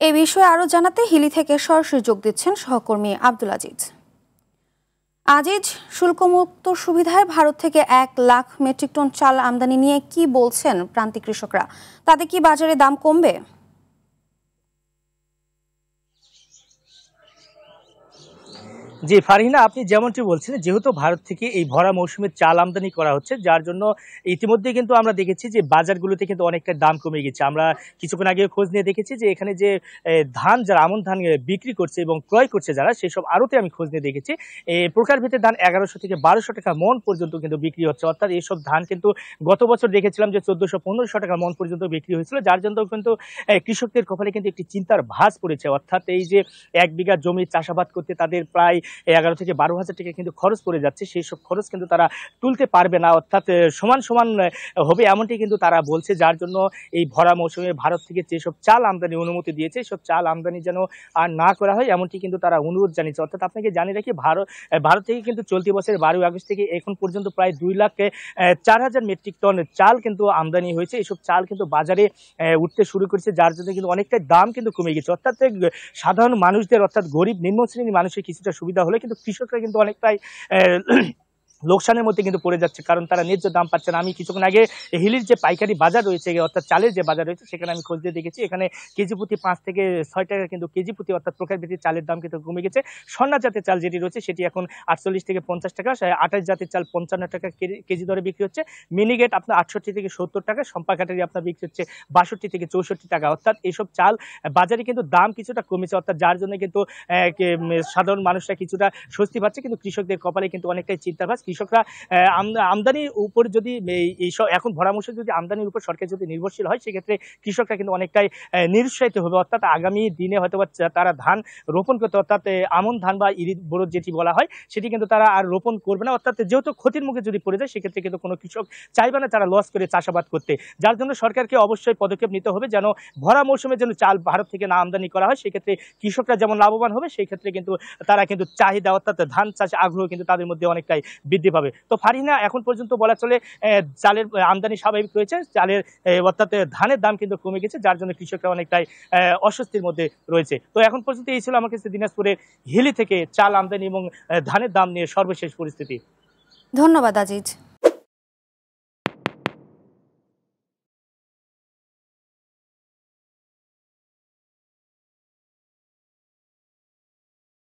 এ বিষয়ে আরো জানাতে হিলি থেকে সরাসরি যোগ দিচ্ছেন সহকর্মী আব্দুল আজিজ। আজিজ, শুল্কমুক্ত সুবিধায় ভারত থেকে 1 লাখ মেট্রিক টন চাল আমদানি নিয়ে কি বলছেন প্রান্তিক কৃষকরা? তাতে কি বাজারে দাম কমবে? জি ফারহিনা, আপনি যেমনটি বলছিলেন, যেহেতু ভারত থেকে এই ভরা মৌসুমে চাল আমদানি করা হচ্ছে, যার জন্য ইতিমধ্যে কিন্তু আমরা দেখেছি যে বাজারগুলোতে কিন্তু অনেকটা দাম কমে গেছে। আমরা কিছুক্ষণ আগে খোঁজ নিয়ে দেখেছি যে এখানে যে ধান, যারা আমন ধান বিক্রি করছে এবং ক্রয় করছে যারা, সেসব আড়তে আমি খোঁজ নিয়ে দেখেছি প্রকারভেদে ধান 1100 থেকে 1200 টাকা মন পর্যন্ত কিন্তু বিক্রি হচ্ছে। অর্থাৎ এইসব ধান কিন্তু গত বছর দেখেছিলাম যে 1400-1500 টাকা মন পর্যন্ত বিক্রি হয়েছিল, যার জন্য কিন্তু কৃষকদের কপালে কিন্তু একটি চিন্তার ভাঁজ পড়েছে। অর্থাৎ এই যে 1 বিঘা জমি চাষাবাদ করতে তাদের প্রায় 11 থেকে 12,000 টাকা কিন্তু খরচ পড়ে যাচ্ছে, সেই সব খরচ কিন্তু তারা তুলতে পারবে না। অর্থাৎ সমান সমান হবে এমনটি কিন্তু তারা বলছে, যার জন্য এই ভরা মৌসুমে ভারত থেকে যেসব চাল আমদানি অনুমতি দিয়েছে, সব চাল আমদানি যেন আর না করা হয় এমনটি কিন্তু তারা অনুরোধ জানিয়েছে। অর্থাৎ আপনাকে জানিয়ে রাখি, ভারত থেকে কিন্তু চলতি বছরের 12 আগস্ট থেকে এখন পর্যন্ত প্রায় 2,04,000 মেট্রিক টন চাল কিন্তু আমদানি হয়েছে। এসব চাল কিন্তু বাজারে উঠতে শুরু করেছে, যার জন্য কিন্তু অনেকটাই দাম কিন্তু কমে গেছে। অর্থাৎ সাধারণ মানুষদের, অর্থাৎ গরিব নিম্ন শ্রেণীর মানুষের কিছুটা সুবিধা হলে কিন্তু কৃষকরা কিন্তু অনেকটাই লোকসানের মধ্যে কিন্তু পড়ে যাচ্ছে, কারণ তারা ন্যায্য দাম পাচ্ছে না। আমি কিছুক্ষণ আগে হিলির যে পাইকারি বাজার রয়েছে, অর্থাৎ চালের যে বাজার রয়েছে, সেখানে আমি খোঁজ দিয়ে দেখেছি এখানে কেজি প্রতি 5 থেকে 6 টাকা কিন্তু কেজি প্রতি, অর্থাৎ প্রকারভিত্তিক চালের দাম কিন্তু কমে গেছে। স্বর্ণা জাতের চাল যেটি রয়েছে সেটি এখন 48 থেকে 50 টাকা, 28 জাতের চাল 55 টাকা কেজি দরে বিক্রি হচ্ছে। মিনিগেট আপনার 68 থেকে 70 টাকা, সম্পা কাটারি আপনার বিক্রি হচ্ছে 62 থেকে 64 টাকা। অর্থাৎ এইসব চাল বাজারে কিন্তু দাম কিছুটা কমেছে, অর্থাৎ যার জন্য কিন্তু সাধারণ মানুষরা কিছুটা স্বস্তি পাচ্ছে, কিন্তু কৃষকদের কপালে কিন্তু অনেকটাই চিন্তার ভাঁজ। কৃষকরা আমদানির উপর যদি এখন ভরা মৌসুমে যদি আমদানির উপর সরকার যদি নির্ভরশীল হয়, সেক্ষেত্রে কৃষকরা কিন্তু অনেকটাই নিরুৎসাহিত হবে। অর্থাৎ আগামী দিনে হয়তো তারা ধান রোপণ করতে, অর্থাৎ আমন ধান বা ইরিদ বোরো যেটি বলা হয়, সেটি কিন্তু তারা আর রোপণ করবে না। অর্থাৎ যেহেতু ক্ষতির মুখে যদি পড়ে যায়, সেক্ষেত্রে কিন্তু কোনো কৃষক চাইবে না তারা লস করে চাষাবাদ করতে। যার জন্য সরকারকে অবশ্যই পদক্ষেপ নিতে হবে, যেন ভরা মৌসুমে যেন চাল ভারত থেকে না আমদানি করা হয়। সেক্ষেত্রে কৃষকরা যেমন লাভবান হবে, সেই ক্ষেত্রে কিন্তু তারা কিন্তু চাহিদা, অর্থাৎ ধান চাষে আগ্রহ কিন্তু তাদের মধ্যে অনেকটাই বৃদ্ধি পাবে। তো ফারহিনা, এখন পর্যন্ত বলা চলে চালের আমদানি স্বাভাবিক রয়েছে, চালের অর্থাৎ ধানের দাম কিন্তু কমে গেছে, যার জন্য কৃষকরা অনেকটাই অস্বস্তির মধ্যে রয়েছে। তো এখন পর্যন্ত এই ছিল আমার কাছে দিনাজপুরের হিলি থেকে চাল আমদানি এবং ধানের দাম নিয়ে সর্বশেষ পরিস্থিতি। ধন্যবাদ আজিজ।